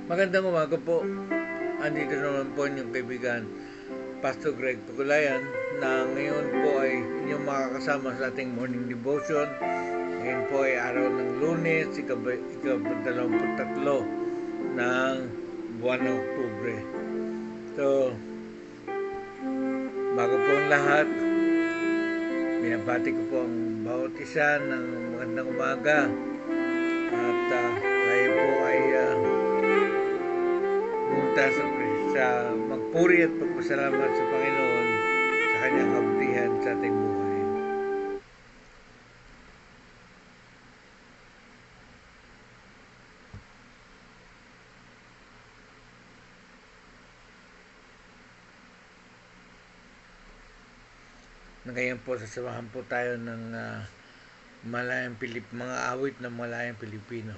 Magandang umaga po. Andito naman po inyong kaibigan, Pastor Greg Pagulayan, na ngayon po ay inyong makakasama sa ating morning devotion. Ngayon po ay araw ng Lunes, ika-23 ng buwan ng Oktubre. So, bago po ang lahat, binabati ko po ang bawat isa ng magandang umaga. At tayo po ay pumunta sa magpuri at pagpasalamat sa Panginoon sa kanyang kabutihan sa ating buhay. Ngayon po sasamahan po tayo ng mga awit ng Malayang Pilipino.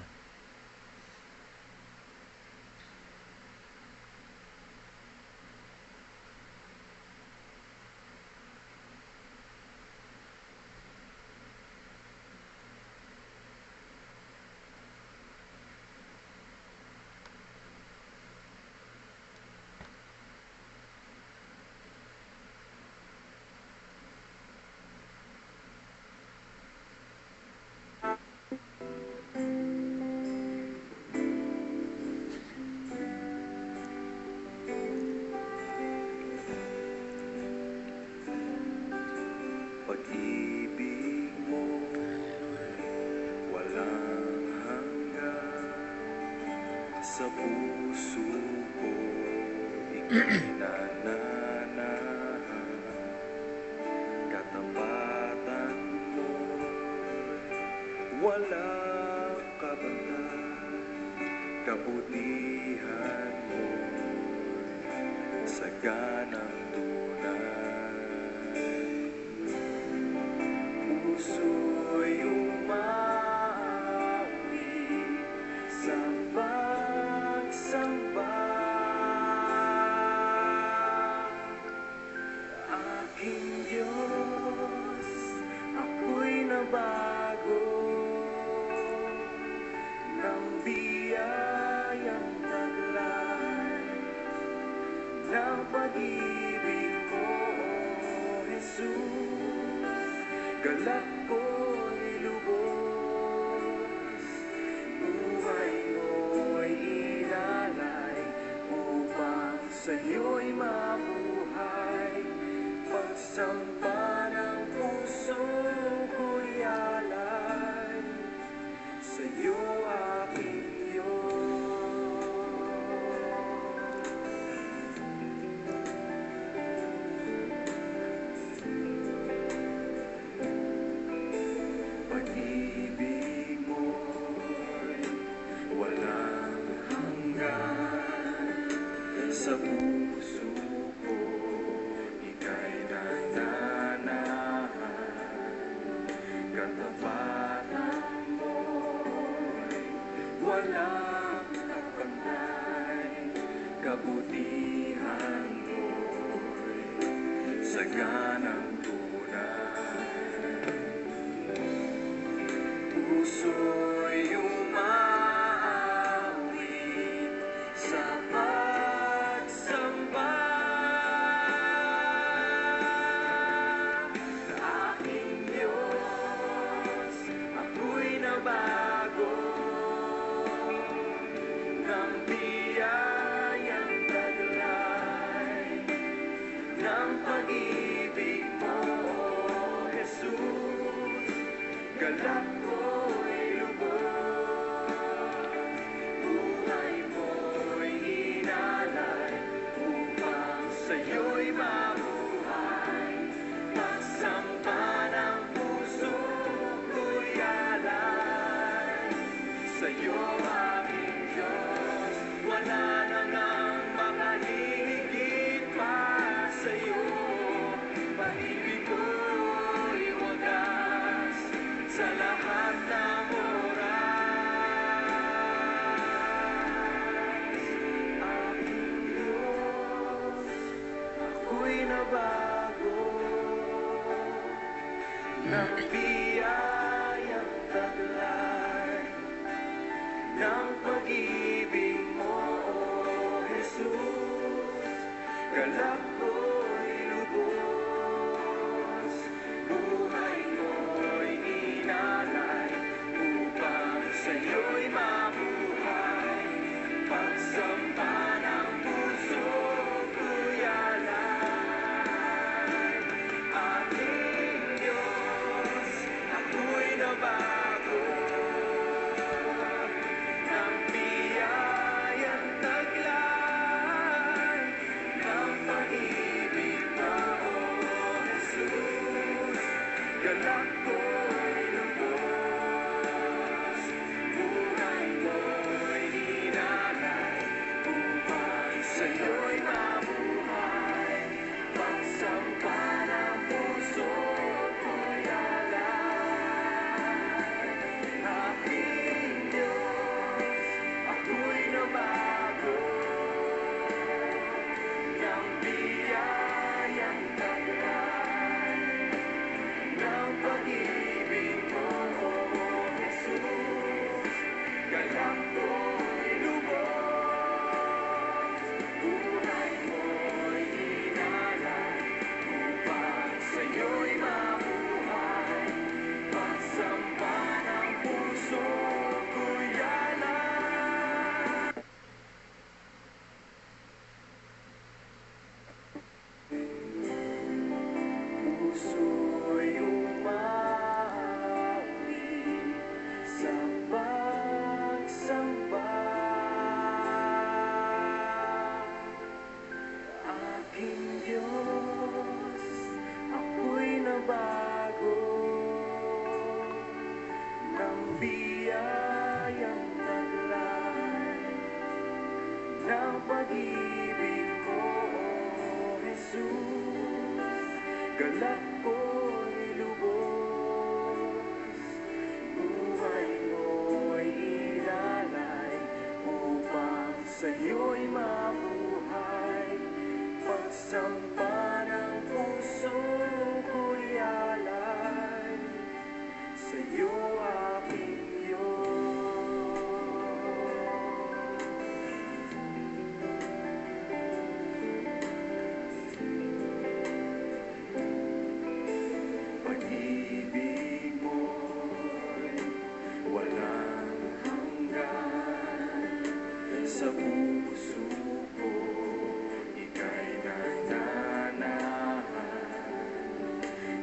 Pag-ibig mo walang hanggan, sa puso ko ika'y nananahan. Katapatan mo walang kabanggan, kabutihan mo saganang puso'y umawi sa pagsamba. Aking Diyos, ako'y nabago ng biyayang taglay ng pag-ibig mo, Jesus. Galak ko'y lubos, buhay mo'y ilalay, upang sa'yo'y mabuhay. Pagsampa ng puso ko'y alay, sa'yo aking Diyos. Pag-ibig mo'y walang hanggan, sa puso ko ika'y nananahan. Katapatan mo'y walang kapagnay, kabutihan mo'y saganang puso'y umaawit sa pagsamba. Aking Diyos, ako'y nabago ng biyayang taglay ng pag-ibig mo, Jesus. Galak ko'y lubos, buhay mo'y inalay, upang sa'yo'y mabuhay. Pagsampa ng puso ko'y alay, sa'yo aking Diyos. Wala nang ang makahihigit pa sa'yo. Pag-ibig ko'y wagas sa lahat ng oras. Aking Diyos, ako'y nabago ng biyayang taglay ng pag-ibig mo, galak ko'y lubos, buhay ko'y hinalay, upang sa'yo'y mabuhay. Pagsampa ng puso ko'y alay. Aking Diyos, ako'y nabago ng biyayang taglay ng pag-ibig mo, O Jesus. Galak ko'y lubos, buhay ko'y hinalay, upang sa'yo'y mabuhay. Pagsampa ng puso ko'y alay. Puso'y umaawit sa pagsamba. Aking Diyos, ako'y nabago ng biyayang taglay ng pag-ibig mo, O Jesus. Galak ko'y lubos, buhay ko'y ilalay, upang sa'yo'y mabuhay. Pagsampa ng puso ko'y alay, sa'yo aking Diyos. Pag-ibig mo'y walang hanggan, sa puso ko ika'y nananahan.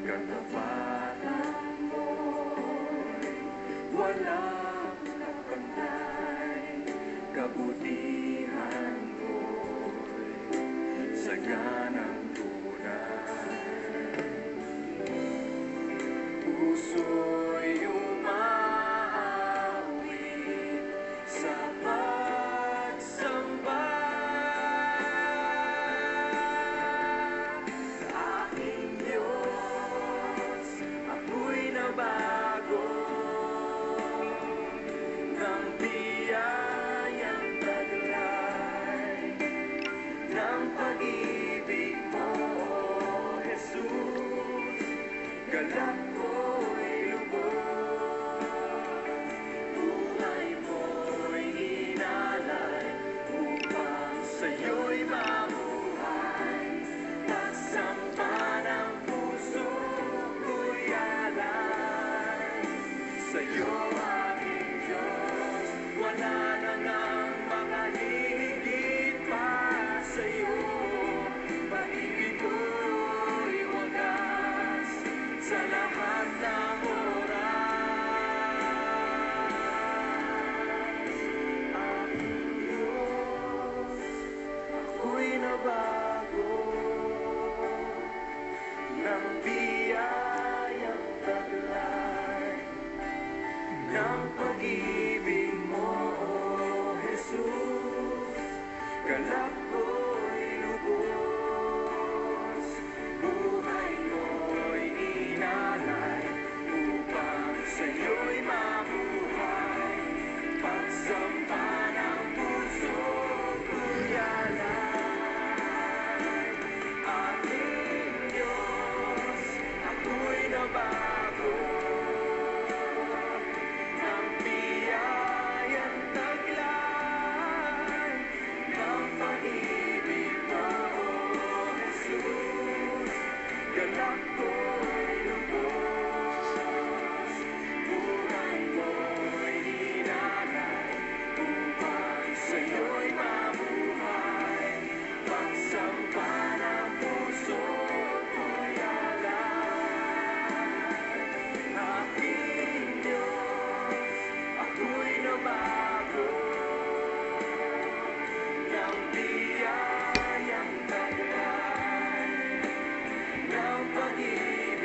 Katapatan mo'y walang kapantay, kabutihan mo'y saganang tunay. Puso'y umaawit sa pagsamba. Aking Diyos, ako'y nabago ng biyayang taglay ng pag-ibig mo, O Jesus. Galak ko'y lubos, buhay mo'y hinalay, upang sa'yo'y mabuhay. Pagsampa ng puso ko'y alay, sa'yo aking Diyos. Wala na ngang makahihigit pa sa'yo. Pag-ibig ko'y wagas sa lahat ng oras. Aking Diyos, ako'y nabago ng biyayang taglay ng pag-ibig mo, O Jesus. Galak ko'y lubos, buhay ko'y inalay, upang sa'yo'y mabuhay. Pagsampa ng puso ko'y alay. Aking Diyos, ako'y nabago ng biyayang taglay ng pag-ibig mo, O Jesus. Galak ko'y lubos, buhay ko'y hinalay, upang sa'yo'y mabuhay. Pagsampa ng puso ko'y alay. Aking Diyos, ako'y nabago ng biyayang taglay ng pag-ibig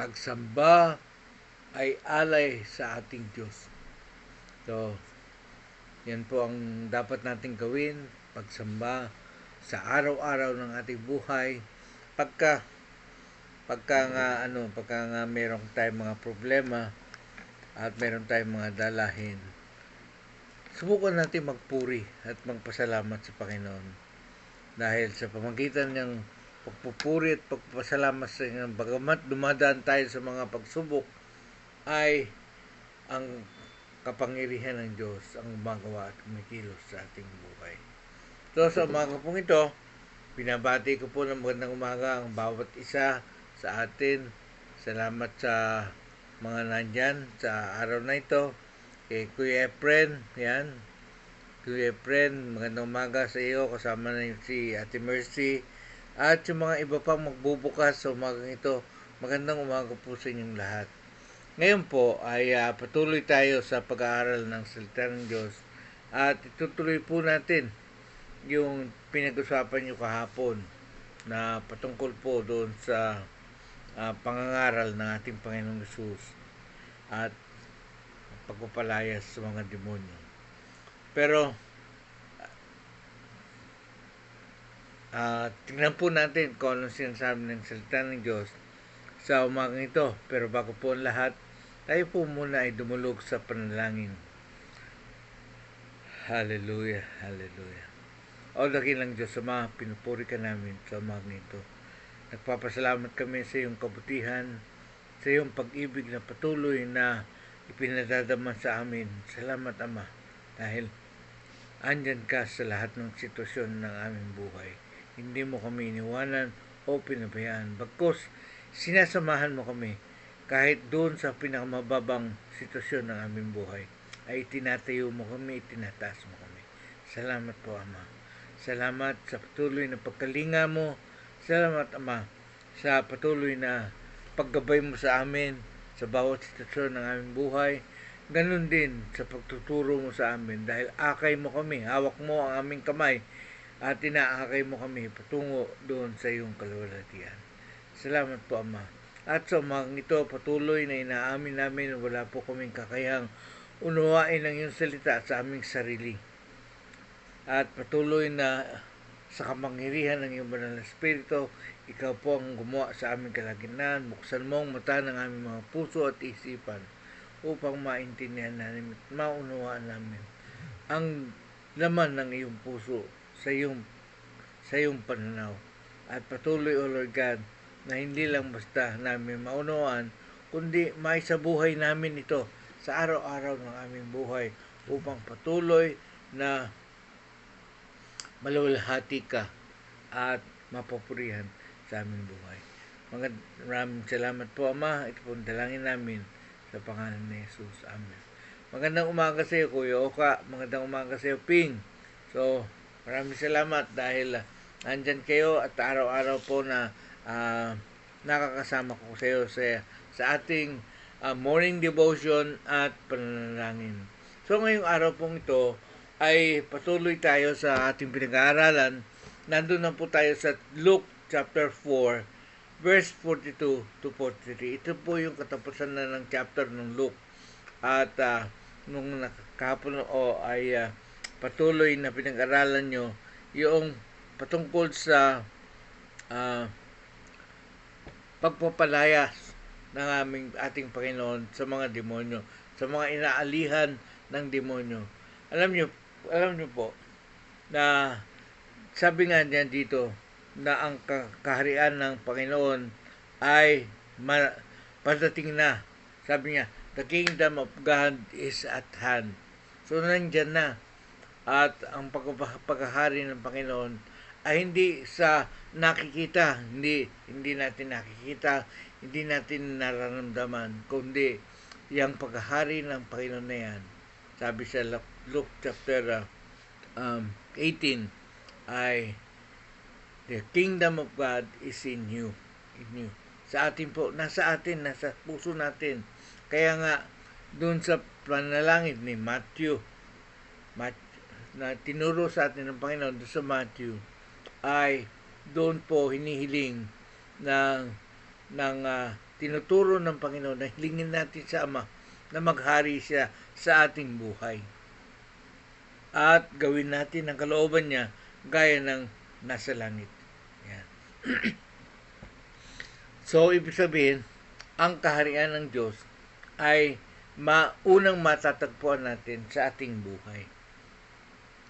pagsamba ay alay sa ating Diyos. So, yan po ang dapat nating gawin, pagsamba sa araw-araw ng ating buhay. Pagka nga meron tayong mga problema at meron tayong mga dalahin, subukan natin magpuri at magpasalamat sa Panginoon. Dahil sa pamagitan ng pagpupuri at pagpasalamat sa inyo, bagamat dumadaan tayo sa mga pagsubok, ay ang kapangyarihan ng Diyos ang gumagawa at kumikilos sa ating buhay. So sa umaga pong ito, binabati ko po ng magandang umaga ang bawat isa sa atin. Salamat sa mga nandyan sa araw na ito. Kay Kuya Efren, yan. Kuya Efren, magandang umaga sa iyo. Kasama na si Ate Mercy. At yung mga iba pang magbubukas sa umagang ito, magandang umaga po sa inyong lahat. Ngayon po ay patuloy tayo sa pag-aaral ng salita ng Diyos at itutuloy po natin yung pinag-usapan nyo kahapon na patungkol po doon sa pangangaral ng ating Panginoong Hesus at pagpapalayas sa mga demonyo. Pero tingnan po natin kung anong sinasabi ng salita ng Diyos sa umagang ito. Pero bago po ang lahat, tayo po muna ay dumulog sa panalangin. Hallelujah, hallelujah. O dakilang Diyos Ama, pinupuri ka namin sa umagang ito. Nagpapasalamat kami sa iyong kabutihan, sa iyong pag-ibig na patuloy na ipinadadaman sa amin. Salamat Ama, dahil andyan ka sa lahat ng sitwasyon ng aming buhay. Hindi mo kami iniwanan o pinabayaan. Bagkus, sinasamahan mo kami kahit doon sa pinakamababang sitwasyon ng aming buhay ay tinatayo mo kami, tinataas mo kami. Salamat po Ama. Salamat sa patuloy na pagkalinga mo. Salamat Ama sa patuloy na paggabay mo sa amin sa bawat sitwasyon ng aming buhay. Ganun din sa pagtuturo mo sa amin dahil akay mo kami, hawak mo ang aming kamay at inaakay mo kami patungo doon sa iyong kaluwalhatian. Salamat po Ama. At sa umagang ito, patuloy na inaamin namin na wala po kaming kakayahang unawain ang iyong salita sa aming sarili. At patuloy na sa kapangyarihan ng iyong banal na Espiritu, ikaw po ang gumawa sa aming kalagitnaan. Buksan mo ang mata ng aming mga puso at isipan upang maintindihan namin at maunawaan namin ang laman ng iyong puso sa iyong pananaw. At patuloy, O Lord God, na hindi lang basta namin maunawaan, kundi maisabuhay namin ito sa araw-araw ng aming buhay upang patuloy na maluwalhati ka at mapupurihan sa aming buhay. Maraming salamat po Ama. Ito po ang dalangin namin sa pangalan ni Jesus. Amen. Magandang umaga sa iyo Kuya Oka. Magandang umaga sa iyo Ping. So, maraming salamat dahil andyan kayo at araw-araw po na nakakasama ko sa iyo sa ating morning devotion at pananalangin. So ngayong araw pong ito ay patuloy tayo sa ating pinag-aaralan. Nandun na po tayo sa Luke chapter 4 verse 42 to 43. Ito po yung katapusan na ng chapter ng Luke. At nung nakahapon ay patuloy na pinag-aralan nyo yung patungkol sa pagpapalayas ng ating Panginoon sa mga demonyo, sa mga inaalihan ng demonyo. Alam nyo po na sabi nga niyan dito na ang kaharian ng Panginoon ay padating na. Sabi niya, the kingdom of God is at hand. So nandyan na. At ang pagkahari ng Panginoon ay hindi sa nakikita, hindi natin nakikita, hindi natin nararamdaman, kundi yung paghahari ng Panginoon na yan. Sabi sa Luke chapter 18 ay the kingdom of God is in you. Sa atin po, nasa puso natin. Kaya nga, doon sa panalangin ni Matthew na tinuro sa atin ng Panginoon doon sa Matthew, ay doon po hinihiling ng tinuturo ng Panginoon na hilingin natin sa Ama na maghari siya sa ating buhay. At gawin natin ang kalooban niya gaya ng nasa langit. Yan. So, ibig sabihin, ang kaharian ng Diyos ay unang matatagpuan natin sa ating buhay.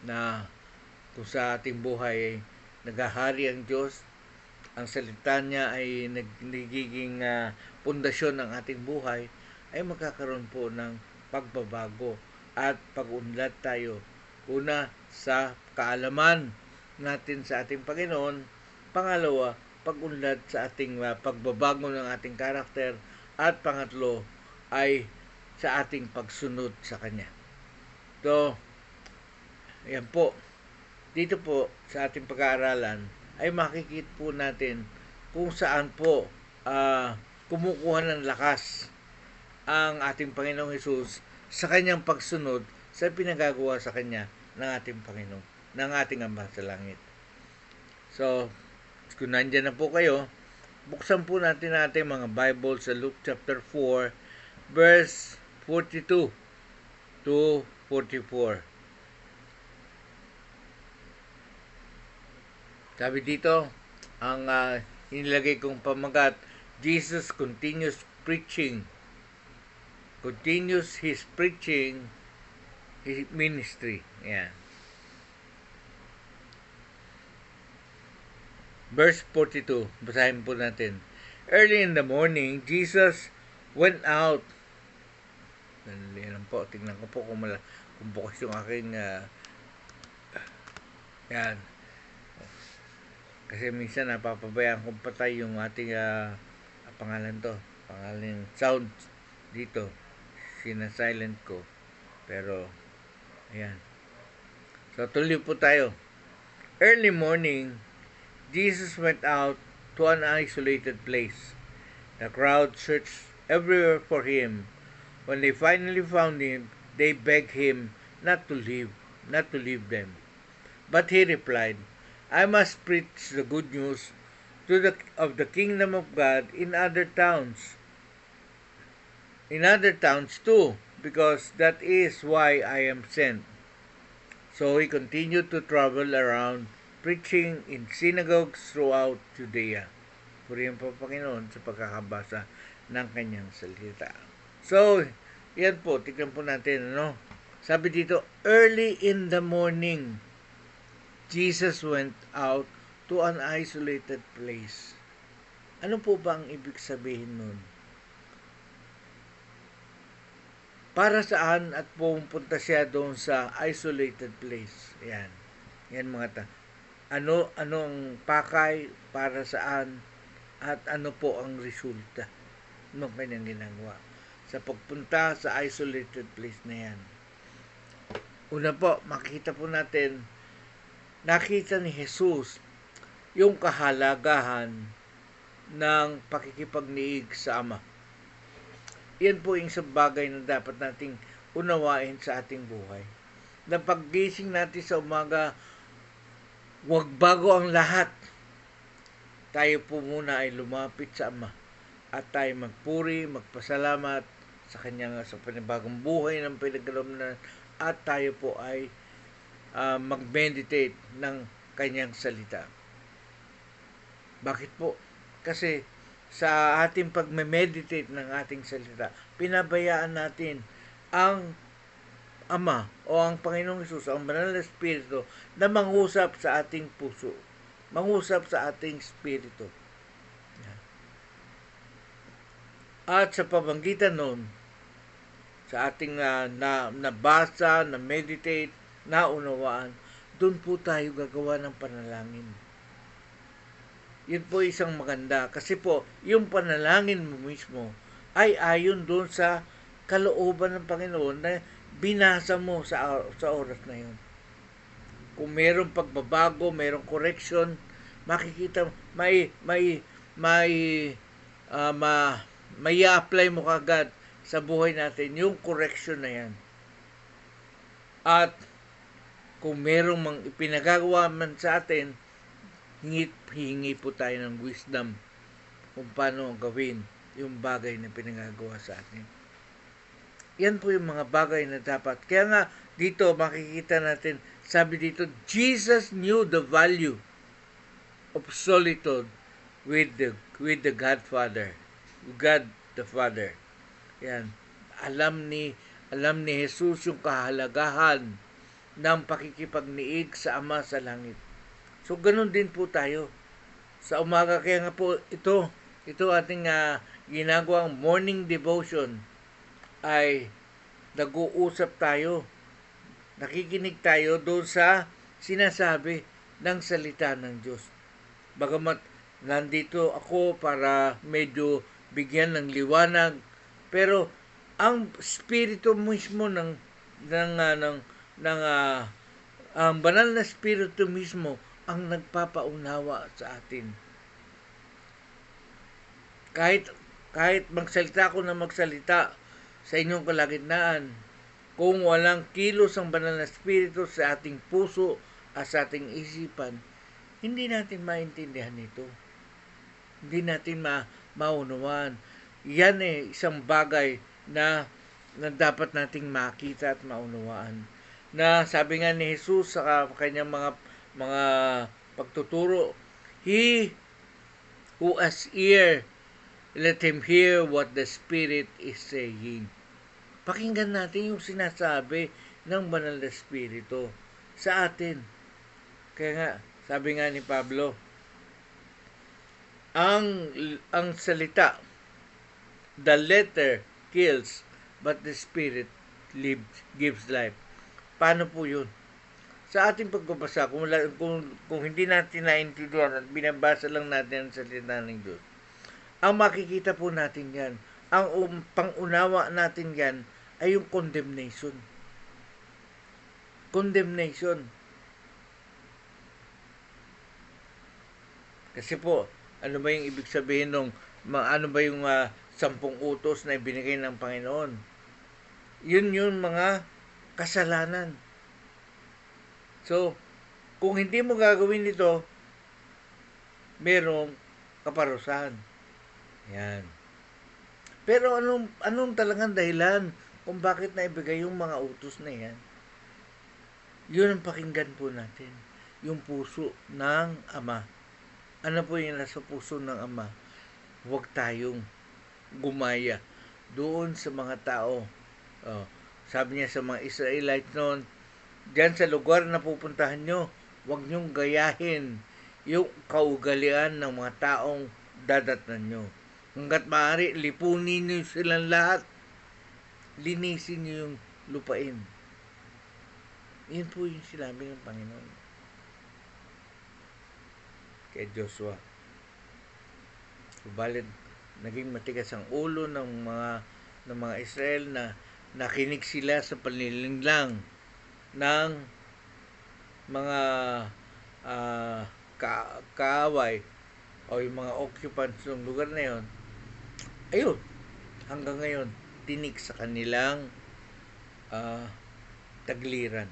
Na kung sa ating buhay ay naghahari ang Diyos, ang salita niya ay nagiging pundasyon ng ating buhay, ay magkakaroon po ng pagbabago at pag-unlad tayo. Una, sa kaalaman natin sa ating Panginoon. Pangalawa, pag-unlad sa ating pagbabago ng ating karakter. At pangatlo, ay sa ating pagsunod sa Kanya. So, yan po. Dito po sa ating pag-aaralan ay makikita po natin kung saan po kumukuha ng lakas ang ating Panginoong Hesus sa Kanyang pagsunod sa pinagagawa sa Kanya ng ating Panginoon, ng ating Ama sa Langit. So, kung nandyan na po kayo, buksan po natin ating mga Bible sa Luke chapter 4, verse 42 to 44. Sabi dito, ang inilagay kong pamagat, Jesus continues preaching. Continues His preaching, His ministry. Yan. Verse 42, basahin po natin. Early in the morning, Jesus went out. Yan po, tingnan ko po kung bukas yung aking yan. Kasi minsan napapabayaan kong patay yung ating pangalan sound dito. Sina-silent ko. Pero, ayan. So, tuloy po tayo. Early morning, Jesus went out to an isolated place. The crowd searched everywhere for him. When they finally found him, they begged him not to leave them. But he replied, I must preach the good news of the kingdom of God in other towns too, because that is why I am sent. So he continued to travel around, preaching in synagogues throughout Judea. Purihin po Panginoon sa pagkakabasa ng kanyang salita. So, yan po, tignan po natin, Sabi dito, early in the morning, Jesus went out to an isolated place. Ano po ba ang ibig sabihin nun? Para saan at pumunta siya doon sa isolated place? Yan. Yan mga ano ang pakay, para saan, at ano po ang resulta ng kanyang ginagawa sa pagpunta sa isolated place na yan. Una po, makita po natin, nakita ni Jesus yung kahalagahan ng pakikipagniig sa Ama. Yan po yung isang bagay na dapat nating unawain sa ating buhay. Na paggising natin sa umaga, wag bago ang lahat. Tayo po muna ay lumapit sa Ama at tayo magpuri, magpasalamat sa kanyang sa panibagong buhay ng pinagkalooban at tayo po ay mag-meditate ng kanyang salita. Bakit po? Kasi sa ating pag-meditate ng ating salita, pinabayaan natin ang Ama o ang Panginoong Hesus, ang Banal na Espiritu, na mangusap sa ating puso, mangusap sa ating espiritu. At sa pamamagitan nun, sa ating nabasa, na-meditate, naunawaan, doon po tayo gagawa ng panalangin. Yun po isang maganda. Kasi po, yung panalangin mo mismo ay ayon doon sa kalooban ng Panginoon na binasa mo sa oras na yun. Kung mayroong pagbabago, mayroong correction, makikita, may i-apply mo kagad sa buhay natin yung correction na yan. At kung merong ipinagagawa man sa atin, hingi po tayo ng wisdom kung paano gawin yung bagay na pinagagawa sa atin. Yan po yung mga bagay na dapat. Kaya nga, dito makikita natin, sabi dito, Jesus knew the value of solitude with the Godfather. God the Father. Yan. Alam ni Jesus yung kahalagahan ng pakikipagniig sa Ama sa langit. So, ganun din po tayo. Sa umaga, kaya nga po ito ating ginagawang morning devotion ay nag-uusap tayo, nakikinig tayo doon sa sinasabi ng salita ng Diyos. Bagamat nandito ako para medyo bigyan ng liwanag, pero ang spirito mismo ang banal na spirito mismo ang nagpapaunawa sa atin. Kahit magsalita ko na magsalita sa inyong kalagitnaan, kung walang kilos ang banal na spirito sa ating puso at sa ating isipan, hindi natin maintindihan ito. Hindi natin maunawaan. Yan isang bagay na dapat nating makita at maunawaan. Na sabi nga ni Jesus sa kanyang mga pagtuturo, He who has ear, let him hear what the Spirit is saying. Pakinggan natin yung sinasabi ng banal na Espiritu sa atin. Kaya nga, sabi nga ni Pablo, ang salita, the letter kills, but the Spirit gives life. Paano po yun? Sa ating pagbabasa, kung hindi natin naintindihan at binabasa lang natin ang salita ng Diyos, ang makikita po natin yan, ang pangunawa natin yan, ay yung condemnation. Condemnation. Kasi po, ano ba yung ibig sabihin ano ba yung 10 utos na ibinigay ng Panginoon? Yun yung mga kasalanan. So, kung hindi mo gagawin ito, merong kaparusahan. Yan. Pero anong talagang dahilan kung bakit naibigay yung mga utos na yan? Yun ang pakinggan po natin. Yung puso ng Ama. Ano po yung nasa puso ng Ama? Huwag tayong gumaya doon sa mga tao. Sabi niya sa mga Israelites noon, diyan sa lugar na pupuntahan nyo, huwag nyong gayahin yung kaugalian ng mga taong dadatnan nyo. Hanggat maaari, lipunin nyo silang lahat. Linisin nyo yung lupain. Yun po yung sinabi ng Panginoon kay Joshua. Subalit, naging matigas ang ulo ng mga Israel na nakinig sila sa panlilinglang ng mga kaaway o yung mga occupants ng lugar na yun. Ayun, hanggang ngayon, tinik sa kanilang tagliran.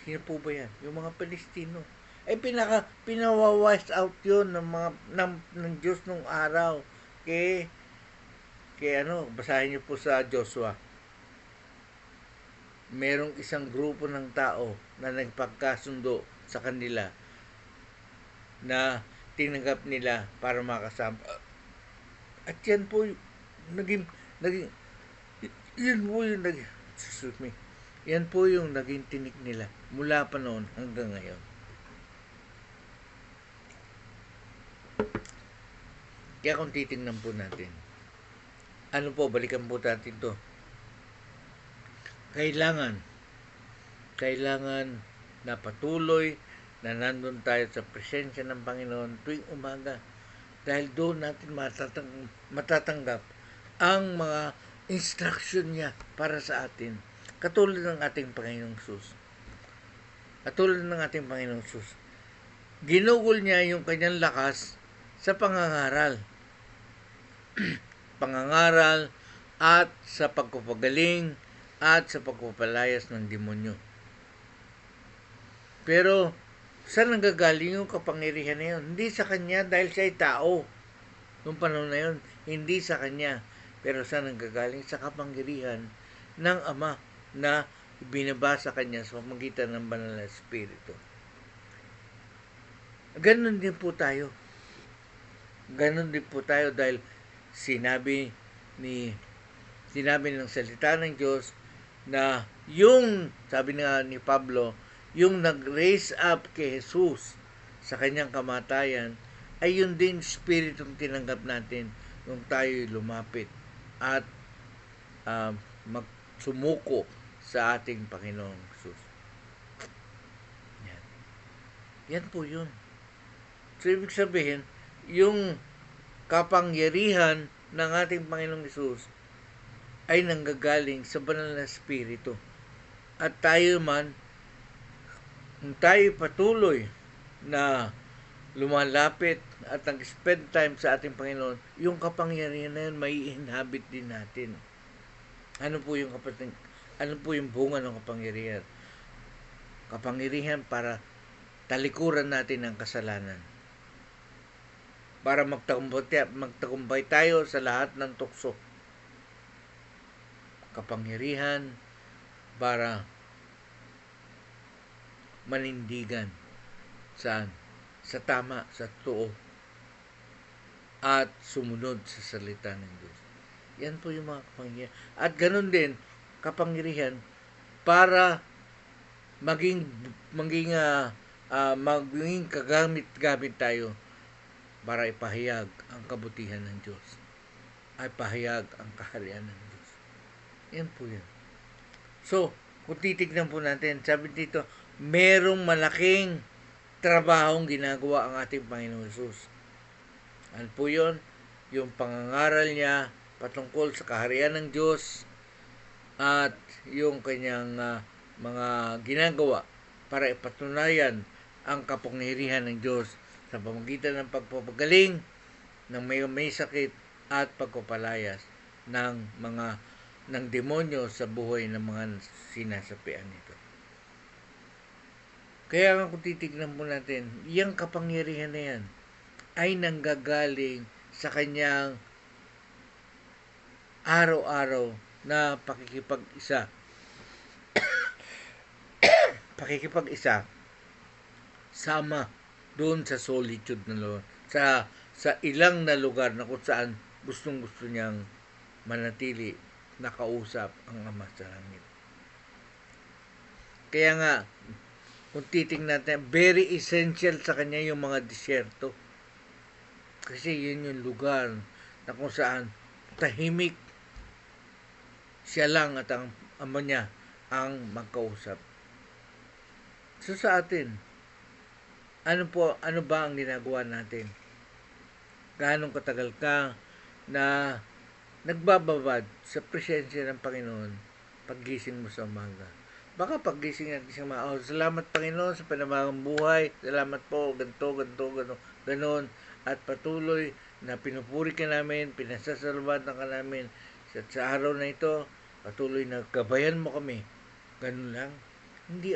Sino po ba yan? Yung mga Palestino. Pinawa-wise out yun ng Diyos nung araw. Basahin niyo po sa Joshua. Merong isang grupo ng tao na nagpagkasundo sa kanila na tinanggap nila para makasama. At yan po yan po yung naging tinik nila mula pa noon hanggang ngayon. Kaya kung titingnan po natin, balikan po natin to. Kailangan na patuloy na nandun tayo sa presensya ng Panginoon tuwing umaga. Dahil doon natin matatanggap ang mga instruction niya para sa atin. Katulad ng ating Panginoong Sus. Ginugol niya yung kanyang lakas sa pangangaral. Pangangaral at sa pagpapagaling at sa pagpapalayas ng demonyo. Pero, saan nanggagaling yung kapangyarihan na yun? Hindi sa kanya dahil siya ay tao. Noong panahon na yun, hindi sa kanya, pero sa nanggagaling sa kapangyarihan ng Ama na binabasa kanya sa pamamagitan ng banal na Espiritu. Ganon din po tayo. Ganon din po tayo dahil sinabi ng salita ng Diyos na yung, sabi nga ni Pablo, yung nag-raise up kay Jesus sa kanyang kamatayan, ay yun din spiritong tinanggap natin nung tayo lumapit at magsumuko sa ating Panginoong Jesus. Yan. Yan po yun. So, ibig sabihin, yung kapangyarihan ng ating Panginoong Jesus ay nanggagaling sa banal na Espiritu. At tayo man, kung tayo patuloy na lumalapit at nag-spend time sa ating Panginoon, yung kapangyarihan na yun may inhabit din natin. Ano po yung bunga ng kapangyarihan? Kapangyarihan para talikuran natin ang kasalanan. Para magtagumpay tayo sa lahat ng tukso. Kapangyarihan para manindigan sa tama, sa totoo, at sumunod sa salita ng Diyos. Yan po yung mga kapangyarihan. At ganun din, kapangyarihan para maging kagamit tayo para ipahayag ang kabutihan ng Diyos. Ay pahayag ang kaharian ng Diyos. Yan po yan. So, kung titignan po natin, sabi dito, merong malaking trabahong ginagawa ang ating Panginoon Jesus. Ano po yun? Yung pangangaral niya patungkol sa kaharian ng Diyos at yung kanyang mga ginagawa para ipatunayan ang kapangyarihan ng Diyos sa pamamagitan ng pagpapagaling ng may sakit at pagpapalayas ng demonyo sa buhay ng mga sinasapian nito. Kaya nga kung titignan po natin, yung kapangyarihan na yan ay nanggagaling sa kanyang araw-araw na pakikipag-isa sama doon sa solitude na lugar, sa ilang na lugar na kung saan gustong-gusto niyang manatili nakausap ang Ama sa langit. Kaya nga, kung titingnan natin, very essential sa kanya yung mga disyerto. Kasi yun yung lugar na kung saan tahimik siya lang at ang Ama niya ang magkausap. So sa atin, ano ba ang ginagawa natin? Gaano katagal ka na nagbababad sa presensya ng Panginoon paggising mo sa umaga? Baka paggising natin siya salamat Panginoon sa panabagong buhay, salamat po, ganito, ganon. At patuloy na pinupuri ka namin, pinasasalamatan ka namin sa araw na ito, patuloy na gabayan mo kami. Ganun lang. Hindi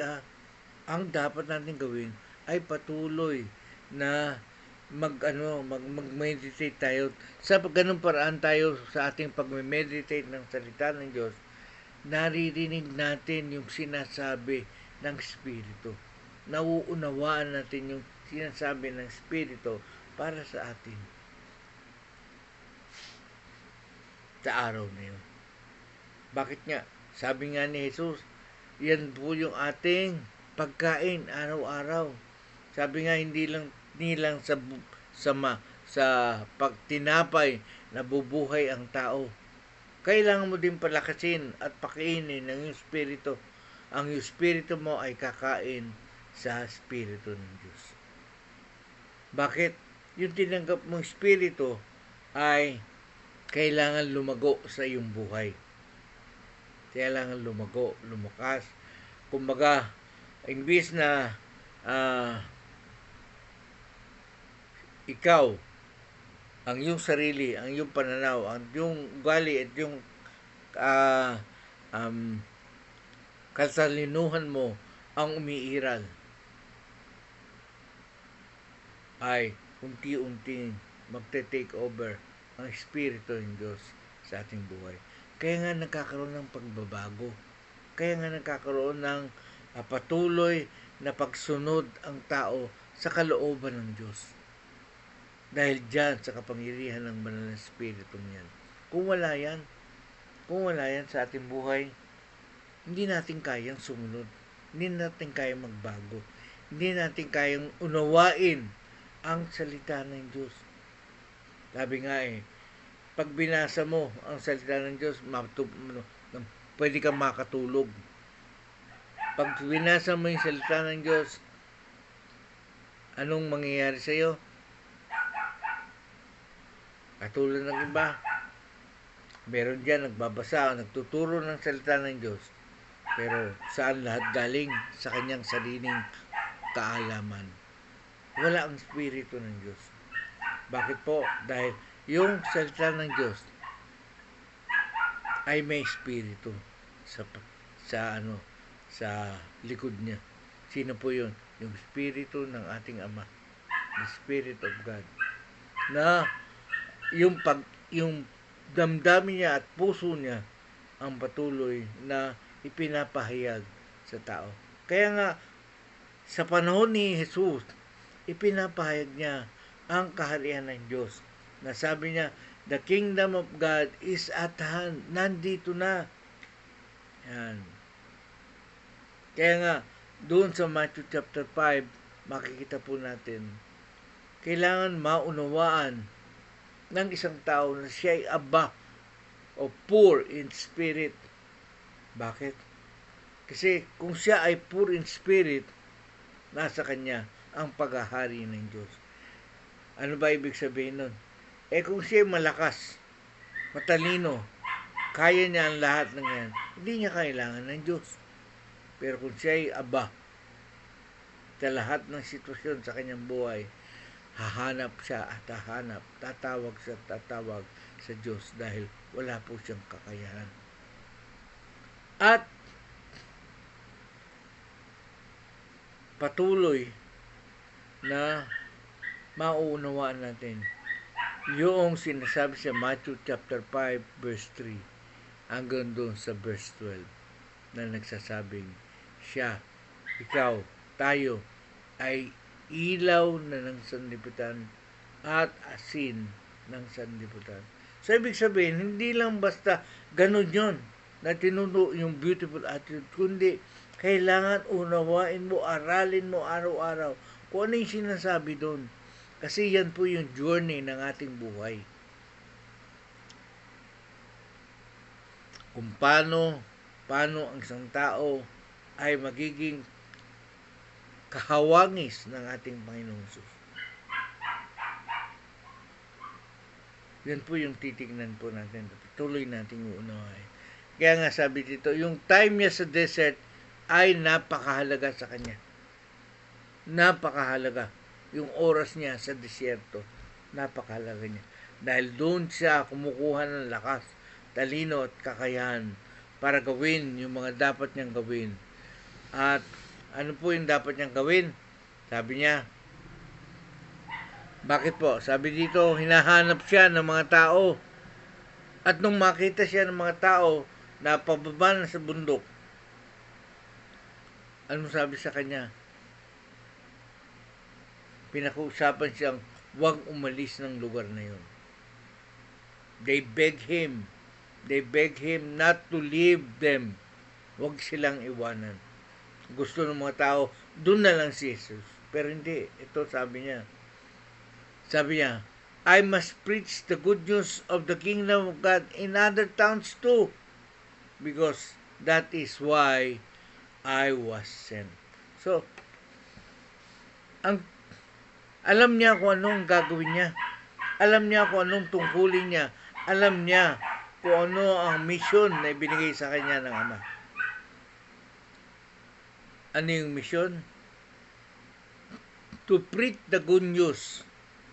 Ang dapat natin gawin ay patuloy na mag-meditate tayo. Sa ganung paraan tayo sa ating pag-meditate ng salita ng Diyos, naririnig natin yung sinasabi ng Espiritu. Nauunawaan natin yung sinasabi ng Espiritu para sa atin sa araw na yun. Bakit nga? Sabi nga ni Jesus, yan po yung ating pagkain araw-araw. Sabi nga hindi lang sa pagtinapay na bubuhay ang tao. Kailangan mo din palakasin at pakainin ng iyong Espiritu. Ang iyong Espiritu mo ay kakain sa Espiritu ng Diyos. Bakit? Yung tinanggap mong Espiritu ay kailangan lumago sa iyong buhay. Kailangan lumakas. Kumbaga, imbis na ikaw, ang iyong sarili, ang iyong pananaw, ang iyong ugali at yung katalinuhan mo ang umiiral, ay unti-unti magte-take over ang Espiritu ng Diyos sa ating buhay. Kaya nga nagkakaroon ng pagbabago. Kaya nga nagkakaroon ng patuloy na pagsunod ang tao sa kalooban ng Diyos. Dahil dyan sa kapangyarihan ng banal na Espiritu niyan. Kung wala yan sa ating buhay, hindi natin kayang sumunod. Hindi natin kayang magbago. Hindi natin kayang unawain ang salita ng Diyos. Sabi nga pag binasa mo ang salita ng Diyos, pwede kang makatulog. Pag binasa mo yung salita ng Diyos, anong mangyayari sa iyo? Katulad ng iba, meron dyan nagbabasa, nagtuturo ng salita ng Diyos. Pero saan lahat galing? Sa kanyang sariling kaalaman. Wala ang Espiritu ng Diyos. Bakit po? Dahil yung salita ng Diyos ay may Espiritu sa likod niya. Sino po yun? Yung Espiritu ng ating Ama. The Spirit of God. Na yung damdamin niya at puso niya ang patuloy na ipinapahayag sa tao. Kaya nga, sa panahon ni Jesus, ipinapahayag niya ang kaharian ng Diyos. Na sabi niya, the kingdom of God is at hand. Nandito na. Yan. Kaya nga, doon sa Matthew chapter 5, makikita po natin, kailangan maunawaan ng isang tao na siya ay aba o poor in spirit. Bakit? Kasi kung siya ay poor in spirit, nasa kanya ang paghahari ng Diyos. Ano ba ibig sabihin nun? Kung siya ay malakas, matalino, kaya niya ang lahat ng yan, hindi niya kailangan ng Diyos. Pero kung siya ay aba sa lahat ng sitwasyon sa kanyang buhay, hahanap siya at hahanap, tatawag siya at tatawag sa Diyos dahil wala po siyang kakayahan. At patuloy na mauunawaan natin yung sinasabi sa Matthew chapter 5 verse 3 hanggang doon sa verse 12 na nagsasabing siya, ikaw, tayo ay ilaw na ng sanlibutan at asin ng sanlibutan. So, ibig sabihin, hindi lang basta ganun yun na tinuno yung beautiful attitude, kundi kailangan unawain mo, aralin mo araw-araw kung ano yung sinasabi doon. Kasi yan po yung journey ng ating buhay. Kung paano ang isang tao ay magiging kahawangis ng ating Panginoong Jesus. Yan po yung titignan po natin. Tuloy nating uunawain. Kaya nga sabi dito, yung time niya sa desert ay napakahalaga sa kanya. Napakahalaga. Yung oras niya sa desierto, napakahalaga niya. Dahil doon siya kumukuha ng lakas, talino at kakayahan para gawin yung mga dapat niyang gawin. At ano po yung dapat niyang gawin? Sabi niya, bakit po? Sabi dito, hinahanap siya ng mga tao. At nung makita siya ng mga tao na pababa na sa bundok, ano sabi sa kanya? Pinakuusapan siyang huwag umalis ng lugar na yun. They beg him not to leave them. Huwag silang iwanan. Gusto ng mga tao, doon na lang si Jesus. Pero hindi. Ito sabi niya, I must preach the good news of the kingdom of God in other towns too, because that is why I was sent. So, alam niya kung anong gagawin niya. Alam niya kung anong tungkulin niya. Alam niya kung ano ang mission na ibinigay sa kanya ng Ama. Ano yung mission? To preach the good news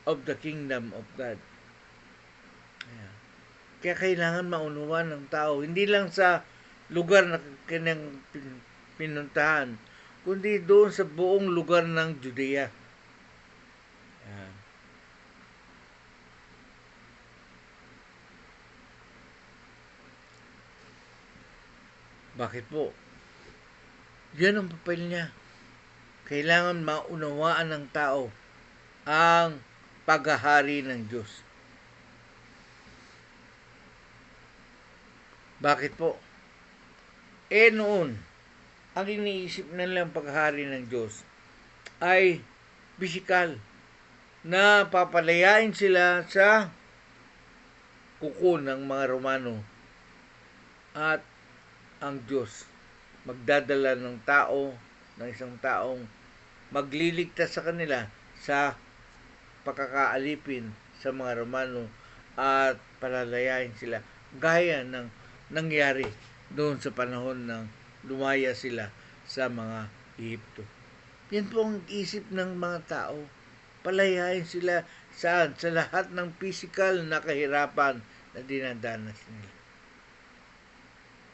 of the kingdom of God. Kaya kailangan maunawan ng tao. Hindi lang sa lugar na kanyang pinuntahan, kundi doon sa buong lugar ng Judea. Bakit po? Yan ang papel niya. Kailangan maunawaan ng tao ang paghahari ng Diyos. Bakit po? Noon, ang iniisip nilang paghahari ng Diyos ay pisikal na papalayain sila sa kuko ng mga Romano at ang Diyos magdadala ng tao, ng isang taong magliligtas sa kanila sa pagkakaalipin sa mga Romano at palalayain sila gaya ng nangyari doon sa panahon ng lumaya sila sa mga Ehipto. Yan po ang isip ng mga tao. Palayain sila saan? Sa lahat ng physical na kahirapan na dinadanas nila.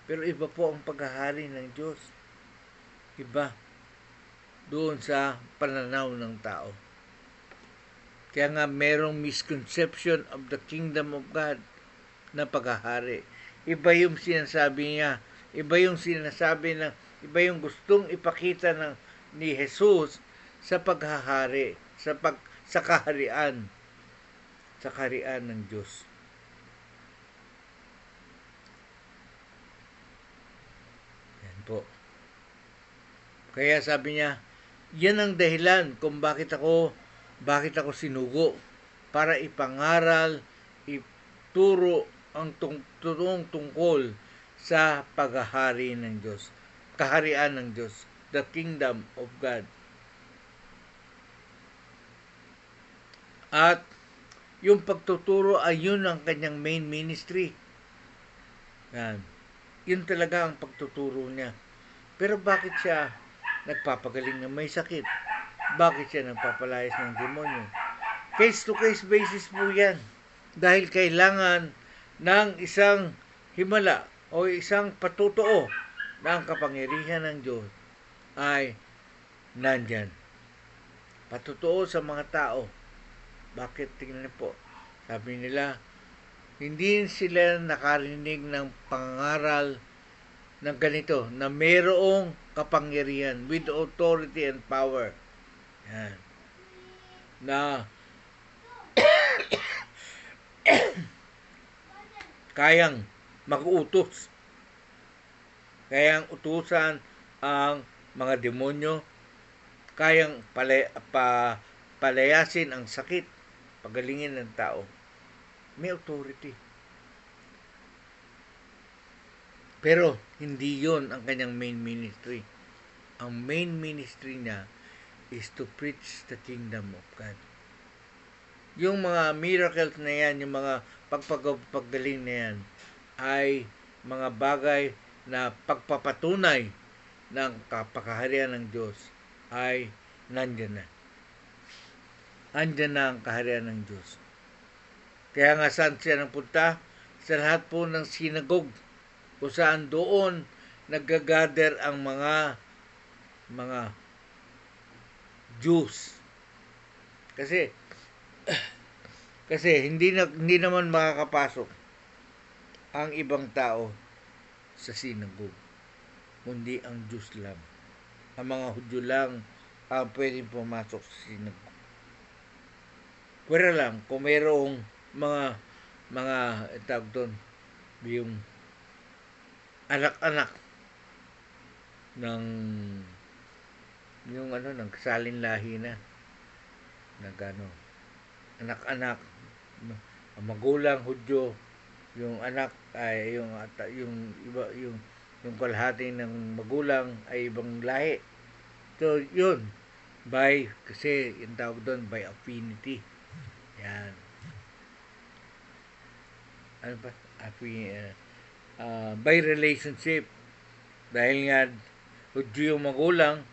Pero iba po ang paghahari ng Diyos. Iba doon sa pananaw ng tao. Kaya nga merong misconception of the kingdom of God na paghahari. Iba yung sinasabi niya, iba yung sinasabi ng, iba yung gustong ipakita ni Jesus sa paghahari, sa kaharian ng Diyos. Yan po. Kaya sabi niya, yan ang dahilan kung bakit ako sinugo para ipangaral, ituro ang totoong tungkol sa paghahari ng Diyos, kaharian ng Diyos, the kingdom of God. At yung pagtuturo ay yun ang kanyang main ministry. Yan. Yun talaga ang pagtuturo niya. Pero bakit siya nagpapagaling ng may sakit? Bakit siya nagpapalayas ng demonyo? Case-to-case basis po yan. Dahil kailangan ng isang himala o isang patutuo na ang kapangyarihan ng Diyos ay nandyan. Patutuo sa mga tao. Bakit? Tingnan po. Sabi nila, hindi sila nakarinig ng pangaral ng ganito, na mayroong kapangyarihan with authority and power. Yan. Na kayang mag-utos. Kayang utusan ang mga demonyo. Kayang palayasin ang sakit. Pagalingin ng tao. May authority. Pero hindi yon ang kanyang main ministry. Ang main ministry niya is to preach the kingdom of God. Yung mga miracles na yan, yung mga pagpagaling na yan, ay mga bagay na pagpapatunay ng kapakaharian ng Diyos ay nandyan na. Andyan na ang kaharian ng Diyos. Kaya nga saan siya nagpunta? Sa lahat po ng sinagog, kung saan doon nagagather ang mga Jews. Kasi hindi naman makakapasok ang ibang tao sa sinagog, kundi ang Jews lang. Ang mga Hudyo lang ang pwedeng pumasok sa sinagog. Pwera lang kung mayroong mga tawag doon, yung anak-anak ng ng kasalin lahi na anak-anak, ang magulang Hudyo, yung anak ay yung iba, yung kalahati ng magulang ay ibang lahi. So yun, kasi yung tawag doon by affinity. Yan. Ano ba? By relationship. Dahil nga Hudyo yung magulang,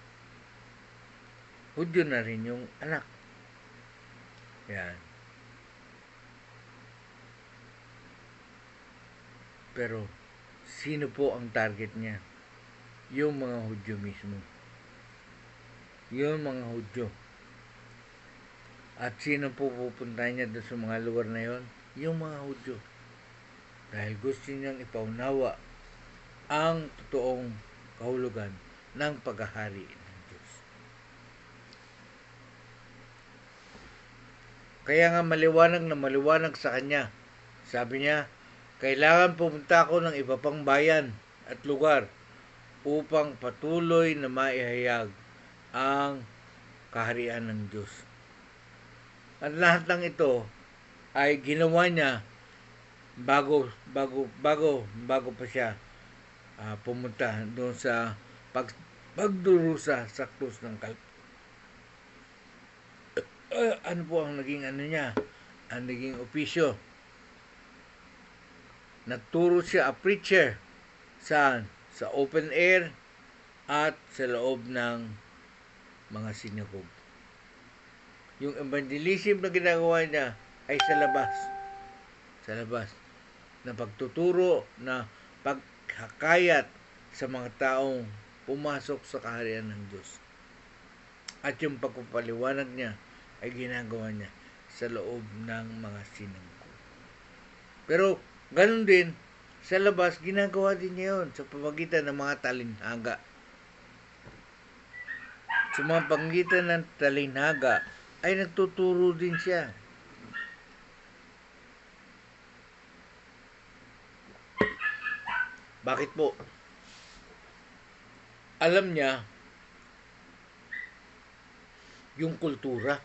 Hudyo na rin yung anak. Yan. Pero sino po ang target niya? Yung mga Hudyo mismo. Yung mga Hudyo. At sino po pupunta niya doon sa mga lugar na yon? Yung mga Hudyo. Dahil gusto niyang ipaunawa ang totoong kahulugan ng paghahari ng Diyos. Kaya nga maliwanag na maliwanag sa kanya. Sabi niya, kailangan pumunta ako ng iba pang bayan at lugar upang patuloy na maihayag ang kaharian ng Diyos. At lahat ng ito ay ginawa niya bago pa siya pumunta doon sa pagdurusa sa krus ng ano po ang naging niya? Ang naging opisyo. Nagturo siya a preacher saan? Sa open air at sa loob ng mga sinagog. Yung evangelism na ginagawa niya ay sa labas. Sa labas. Na pagtuturo, na paghakayat sa mga taong pumasok sa kaharian ng Diyos. At yung pagpapaliwanag niya ay ginagawa niya sa loob ng mga sinagog. Pero ganun din, sa labas, ginagawa din niya yun sa pamagitan ng mga talinhaga. Sa mga pamagitan ng talinhaga ay nagtuturo din siya. Bakit po? Alam niya yung kultura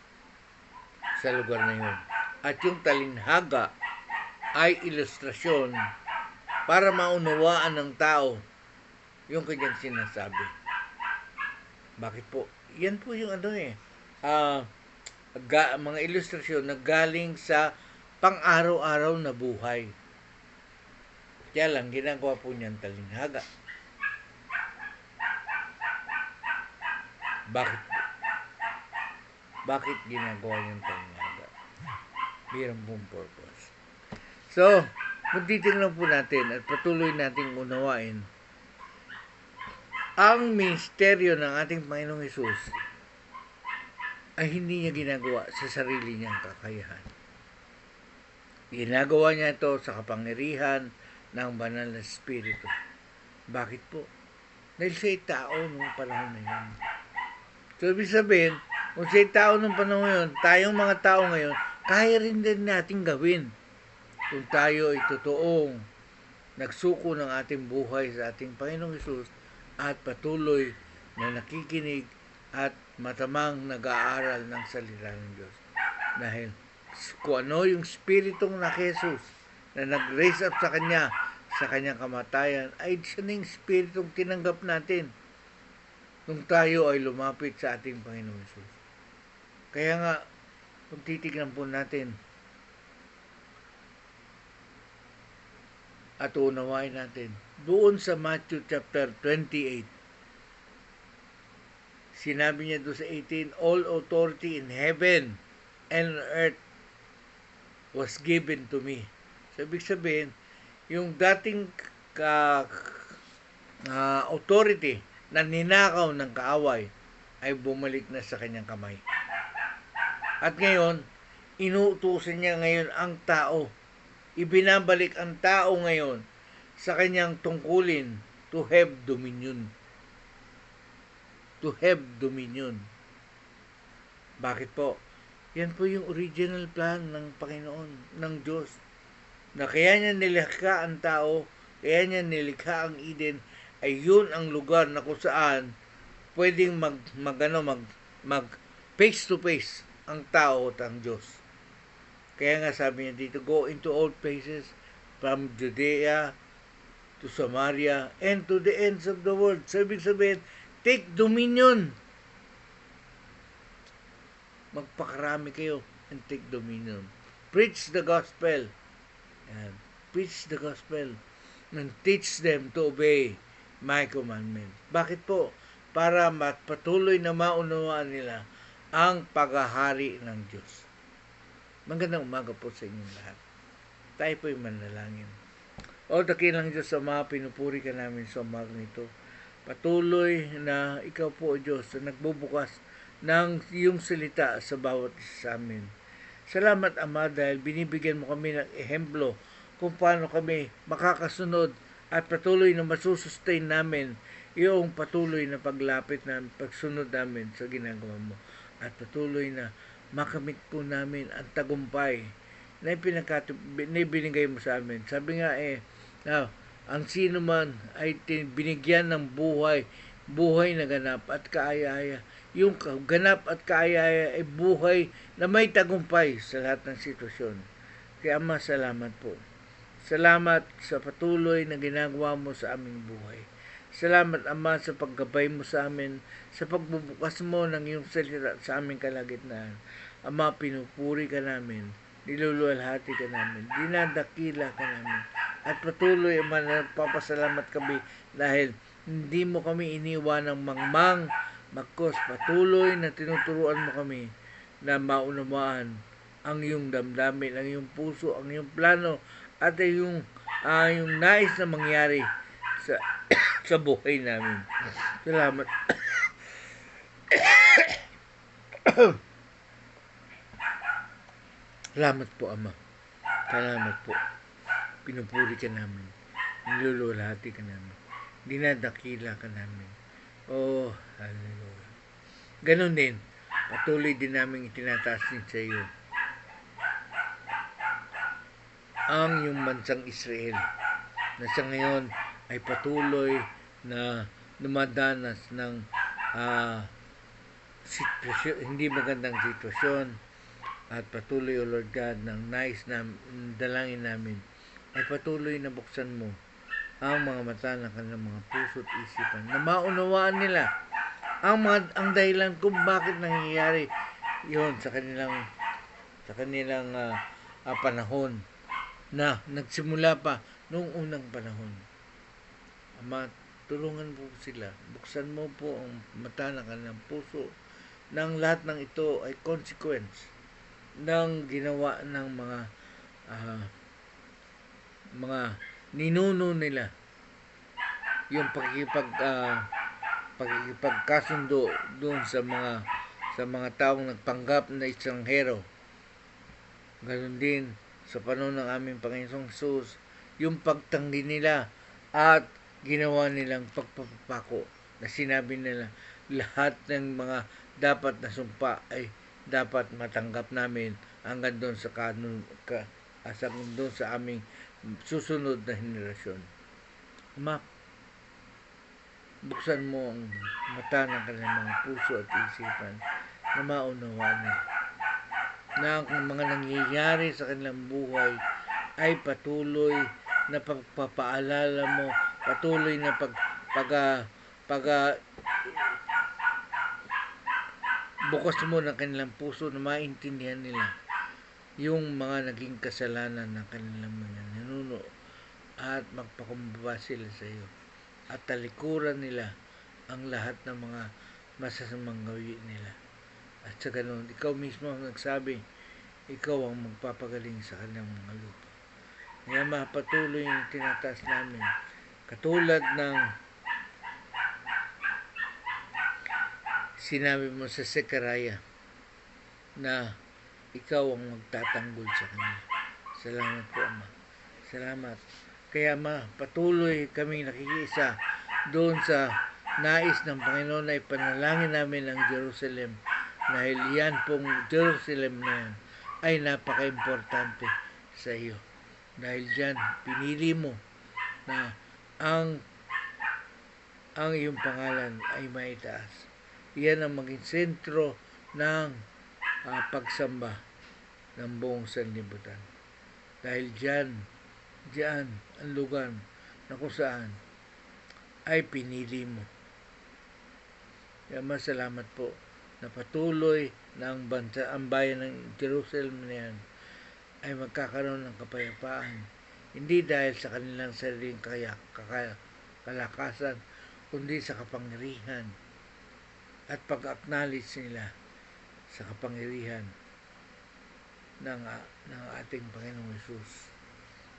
sa lugar na yun. At yung talinhaga ay ilustrasyon para maunawaan ng tao yung kanyang sinasabi. Bakit po? Yan po yung mga ilustrasyon na galing sa pang-araw-araw na buhay. Kaya lang, ginagawa po niyan talinhaga. Bakit po? Bakit ginagawa niyang talinhaga? Mayroon pong purpose. So, kung titingnan po natin at patuloy nating unawain ang ministeryo ng ating Panginoong Hesus ay hindi niya ginagawa sa sarili niyang kakayahan. Ginagawa niya ito sa kapangyarihan ng banal na Espiritu. Bakit po? Dahil siya'y tao nung panahon na yun. So, ibig sabihin, kung siya'y tao nung panahon na yun, tayong mga tao ngayon, kaya rin din natin gawin kung tayo ay totoong nagsuko ng ating buhay sa ating Panginoong Hesus at patuloy na nakikinig at matamang nag-aaral ng salita ng Diyos. Dahil kung ano yung Spiritong na Jesus na nag-raise up sa Kanya, sa Kanyang kamatayan, ay siya na yung Spiritong tinanggap natin nung tayo ay lumapit sa ating Panginoong Hesus. Kaya nga, kung titignan po natin at unawain natin, doon sa Matthew chapter 28, sinabi niya doon sa 18, all authority in heaven and earth was given to me. So, ibig sabihin, yung dating authority na ninakaw ng kaaway ay bumalik na sa kanyang kamay. At ngayon, inuutusan niya ngayon ang tao. Ibinabalik ang tao ngayon sa kanyang tungkulin to have dominion. To have dominion. Bakit po? Yan po yung original plan ng Panginoon, ng Diyos. Na kaya niya nilikha ang tao, kaya niya nilikha ang Eden, ay yun ang lugar na kung saan pwedeng mag face to face ang tao at ang Diyos. Kaya nga sabi niya dito, go into all places from Judea to Samaria and to the ends of the world. So, ibig sabihin, take dominion. Magpakarami kayo and take dominion. Preach the gospel. And preach the gospel. And teach them to obey my commandment. Bakit po? Para patuloy na maunawaan nila ang paghahari ng Diyos. Magandang umaga po sa inyong lahat. Tayo po'y manalangin. O dakilang Diyos, Ama, pinupuri ka namin sa umagang ito. Patuloy na ikaw po, O Diyos, na nagbubukas ng iyong salita sa bawat isa sa amin. Salamat, Ama, dahil binibigyan mo kami ng ehemplo kung paano kami makakasunod at patuloy na masusustain namin yung patuloy na paglapit na pagsunod namin sa ginagawa mo. At patuloy na makamit po namin ang tagumpay na binigay mo sa amin. Sabi nga na ang sino man ay binigyan ng buhay na ganap at kaaya-aya. Yung ganap at kaaya-aya ay buhay na may tagumpay sa lahat ng sitwasyon. Kaya Ama, salamat po. Salamat sa patuloy na ginagawa mo sa aming buhay. Salamat, Ama, sa paggabay mo sa amin, sa pagbubukas mo ng iyong salita sa aming kalagitnaan. Ama, pinupuri ka namin, niluluwalhati ka namin, dinadakila ka namin. At patuloy, Ama, nagpapasalamat kami dahil hindi mo kami iniwan ng mangmang, magkos patuloy na tinuturuan mo kami na maunawaan ang iyong damdamin, ang iyong puso, ang iyong plano, at yung nais na mangyari sa sa buhay namin. Salamat. Salamat po, Ama. Salamat po. Pinupuri ka namin. Niluluwalhati ka namin. Dinadakila ka namin. Oh, hallelujah. Ganon din. Patuloy din namin itinataas din sa iyo ang yung bansang Israel na sa ngayon ay patuloy na dumadanas ng hindi magandang sitwasyon at patuloy, O Lord God, ng nais na dalangin namin ay patuloy na buksan mo ang mga mata ng kanilang mga puso at isipan na maunawaan nila ang dahilan kung bakit nangyayari yon sa kanilang panahon na nagsimula pa noong unang panahon. Ama, tulungan po sila. Buksan mo po ang mata ng kanilang puso nang lahat ng ito ay consequence ng ginawa ng mga ninuno nila. Yung pagkikipagkasundo doon sa mga taong nagpanggap na estranghero. Ganon din sa panahon ng aming Panginoong Jesus, yung pagtanggi nila at ginawa nilang pagpapako na sinabi nila lahat ng mga dapat na sumpa ay dapat matanggap namin hanggang doon doon sa aming susunod na henerasyon. Ama, buksan mo ang mata ng kanilang mga puso at isipan na maunawaan nila na ang mga nangyayari sa kanilang buhay ay patuloy na pagpapaalala mo, patuloy na bukas mo ng kanilang puso na maintindihan nila yung mga naging kasalanan ng kanilang mga ninuno at magpakumbaba sila sa iyo at talikuran nila ang lahat ng mga masasamang gawin nila. At sa ganun, ikaw mismo ang nagsabi, ikaw ang magpapagaling sa kanilang mga lupa. Kaya patuloy yung tinataas namin. Katulad ng sinabi mo sa Zechariah na ikaw ang magtatanggol sa kanila. Salamat po, Ama. Salamat. Kaya patuloy kaming nakikiisa doon sa nais ng Panginoon na ipanalangin namin ang Jerusalem dahil yan pong Jerusalem na yan ay napaka-importante sa iyo. Dahil dyan, pinili mo na ang iyong pangalan ay maitaas. Yan ang maging sentro ng pagsamba ng buong sanlibutan. Dahil dyan ang lugar na kung saan ay pinili mo. Kaya masalamat po na patuloy na ang bayan ng Jerusalem na yan ay magkakaroon ng kapayapaan. Hindi dahil sa kanilang sariling kalakasan, kundi sa kapangyarihan at pag-acknowledge nila sa kapangyarihan ng ating Panginoong Jesus.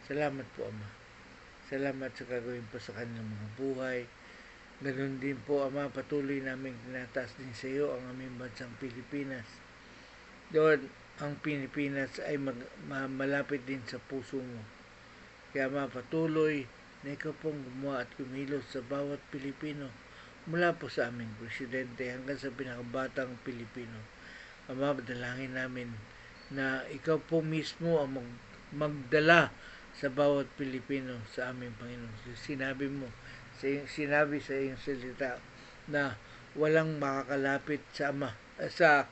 Salamat po, Ama. Salamat sa gagawin po sa kanilang mga buhay. Ganon din po, Ama, patuloy namin tinataas din sa iyo ang aming bansang Pilipinas. Doon, ang Pilipinas ay malapit din sa puso mo. Kaya patuloy na ikaw pong gumawa at kumilos sa bawat Pilipino, mula po sa aming presidente hanggang sa pinakabatang Pilipino. Ama, dalangin namin na ikaw po mismo ang magdala sa bawat Pilipino sa aming Panginoon. Sinabi sa iyong salita na walang makakalapit sa Ama, sa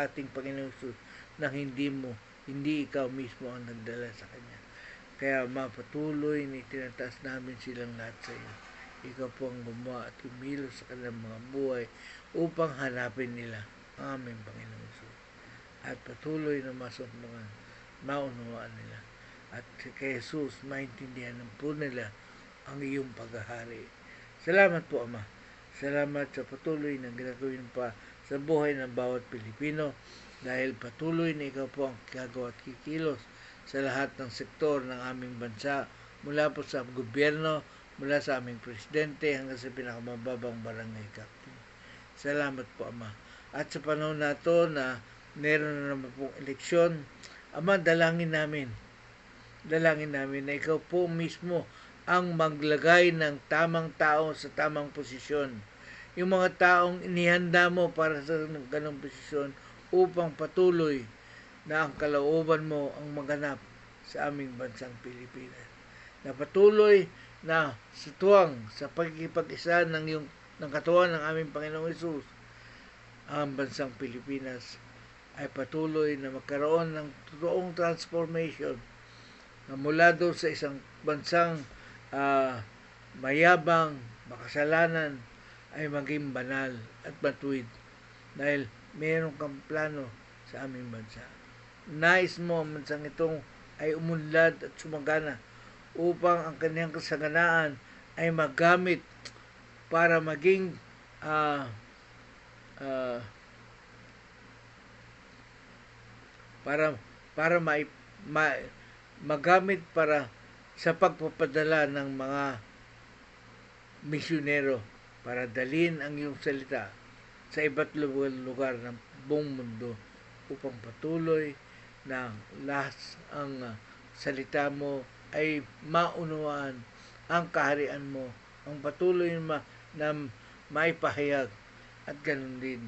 ating Panginoon Jesus na hindi ikaw mismo ang nagdala sa Kanya. Kaya mapatuloy na itinataas namin silang lahat sa iyo. Ikaw po ang gumawa at kumilos sa kanilang mga buhay upang hanapin nila ang aming Panginoon Jesus. At patuloy na maunawaan nila. At kay Jesus, maintindihan po nila ang iyong paghahari. Salamat po, Ama. Salamat sa patuloy na ginagawin pa sa buhay ng bawat Pilipino dahil patuloy na ikaw po ang gagawa at kikilos sa lahat ng sektor ng aming bansa, mula po sa gobyerno, mula sa aming presidente hanggang sa pinakamababang barangay captain. Salamat po, Ama. At sa panahon na ito na meron na naman pong eleksyon, Ama, dalangin namin na ikaw po mismo ang maglagay ng tamang tao sa tamang posisyon. Yung mga taong inihanda mo para sa ganong posisyon upang patuloy na ang kalooban mo ang maganap sa aming bansang Pilipinas. Na patuloy na situang sa pagkikipag-isa ng katawan ng aming Panginoong Hesus, ang bansang Pilipinas ay patuloy na magkaroon ng totoong transformation na mula doon sa isang bansang mayabang, makasalanan, ay maging banal at matuwid dahil mayroon kang plano sa aming bansa. Nais mo ang bansang itong ay umunlad at sumagana upang ang kanyang kasaganaan ay magamit para maging magamit para sa pagpapadala ng mga misyonero para dalhin ang iyong salita sa iba't lugar ng buong mundo upang patuloy na lahat ang salita mo ay maunawaan ang kaharian mo, ang patuloy na maipahayag at ganun din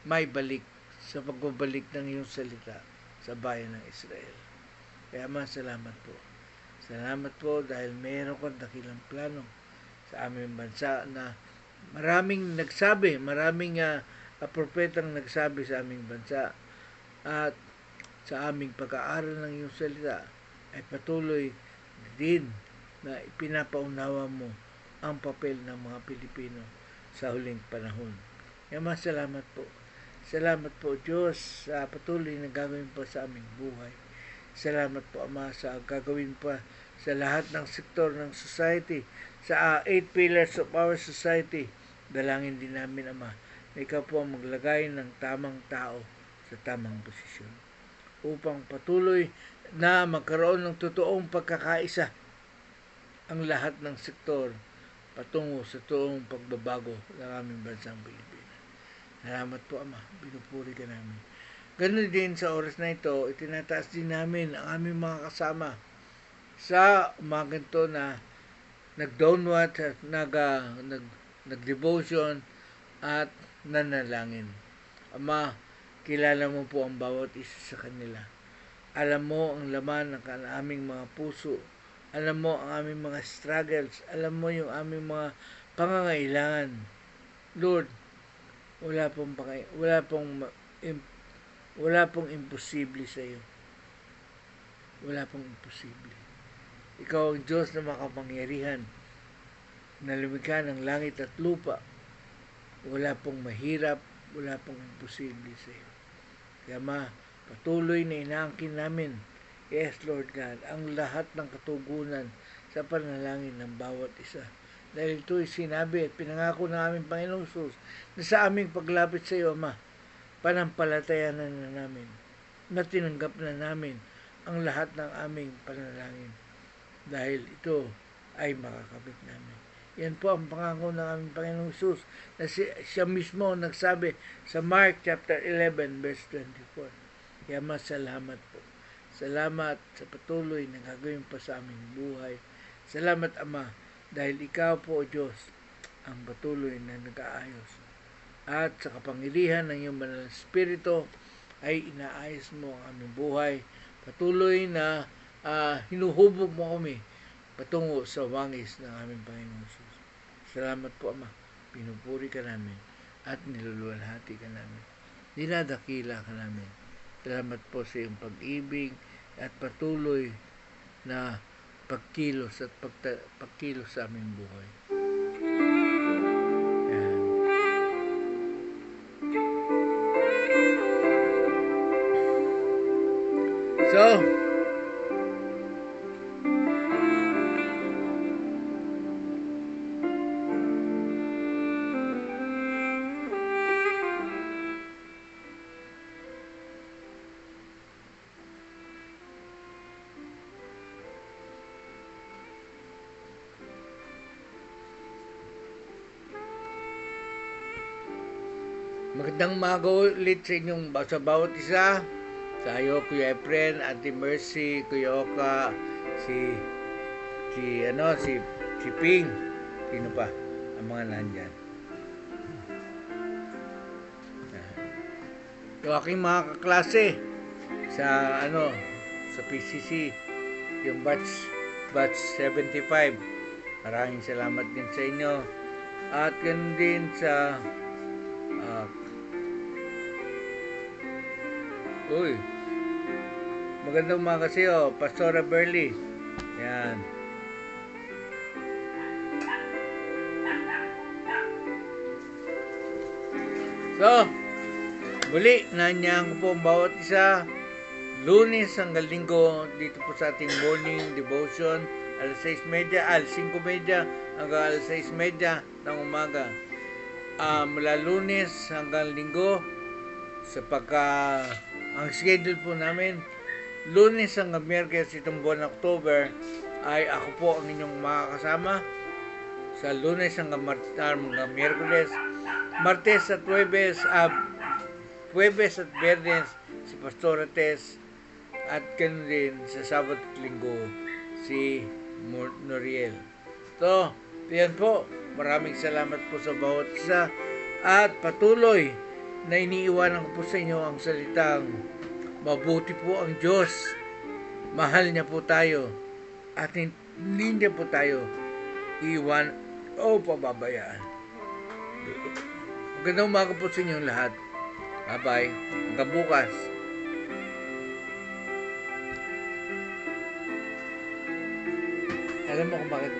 maibalik sa pagbabalik ng iyong salita sa bayan ng Israel. Kaya salamat po. Salamat po dahil mayroon kang dakilang plano sa aming bansa na maraming propetang nagsabi sa aming bansa at sa aming pag-aaral ng iyong salita ay patuloy din na ipinapaunawa mo ang papel ng mga Pilipino sa huling panahon. Kaya salamat po. Salamat po, Diyos, sa patuloy na gagawin pa sa aming buhay. Salamat po, Ama, sa gagawin pa sa lahat ng sektor ng society, sa 8 pillars of our society. Dalangin din namin, Ama, na ikaw po ang maglagay ng tamang tao sa tamang posisyon upang patuloy na magkaroon ng totoong pagkakaisa ang lahat ng sektor patungo sa totoong pagbabago ng aming bansang Pilipinas. Salamat po, Ama. Pinupuri ka namin. Ganun din sa oras na ito, itinataas din namin ang aming mga kasama sa umagang to na nag-downward at nag-devotion at nanalangin. Ama, kilala mo po ang bawat isa sa kanila. Alam mo ang laman ng aming mga puso. Alam mo ang aming mga struggles. Alam mo yung aming mga pangangailangan. Lord, wala pong imposible sa iyo. Wala pong imposible. Ikaw ang Diyos na makapangyarihan na lumikha ng langit at lupa. Wala pong mahirap, wala pong imposible sa iyo. Kaya patuloy na inaangkin namin, yes Lord God, ang lahat ng katugunan sa panalangin ng bawat isa. Dahil ito'y sinabi at pinangako ng aming Panginoong Jesus na sa aming paglapit sa iyo, Ama, panampalatayanan na namin, na tinanggap na namin ang lahat ng aming panalangin. Dahil ito ay makakamit namin. Yan po ang pangako ng aming Panginoong Jesus na siya mismo nagsabi sa Mark chapter 11 verse 24. Kaya salamat po. Salamat sa patuloy na gagawin pa sa aming buhay. Salamat, Ama, dahil ikaw po, O Diyos, ang patuloy na nag-aayos. At sa kapangyarihan ng iyong banal na Espiritu ay inaayos mo ang aming buhay. Patuloy na hinuhubog mo kami patungo sa wangis ng aming Panginoon Jesus. Salamat po, Ama. Pinupuri ka namin at niluluwalhati ka namin. Dinadakila ka namin. Salamat po sa iyong pag-ibig at patuloy na pagkilos at pagkilos sa aming buhay. Ayan. So, magandang umaga ulit sa inyong sa bawat isa. Sa iyo, Kuya Efren, Ate Mercy, Kuya Oka, si Ping, sino pa, ang mga nandyan. Yung aking mga kaklase sa sa PCC, yung batch 75. Maraming salamat din sa inyo. At ganun din sa magandang umaga sa iyo, Pastora Berly. Yan. So, muli, nanyang ko po ang bawat isa. Lunes hanggang Linggo dito po sa ating morning devotion, alas 6:30, alas 5:30 hanggang alas 6:30 ng umaga. Mula Lunes hanggang Linggo, ang schedule po namin, Lunes hanggang Miyerkules itong buwan ng October ay ako po ang inyong makakasama sa Lunes hanggang Miyerkules, Martes at Huwebes at Biyernes si Pastora Tess, at ganun din sa Sabado at Linggo si Noriel. So, yan po. Maraming salamat po sa bawat isa at patuloy na iniiwanan ko po sa inyo ang salitang mabuti po ang Diyos. Mahal niya po tayo at hindi niya po tayo iwan o pababayaan. Magandang umaga po sa inyong lahat. Bye-bye. Hanggang bukas. Alam mo kung bakit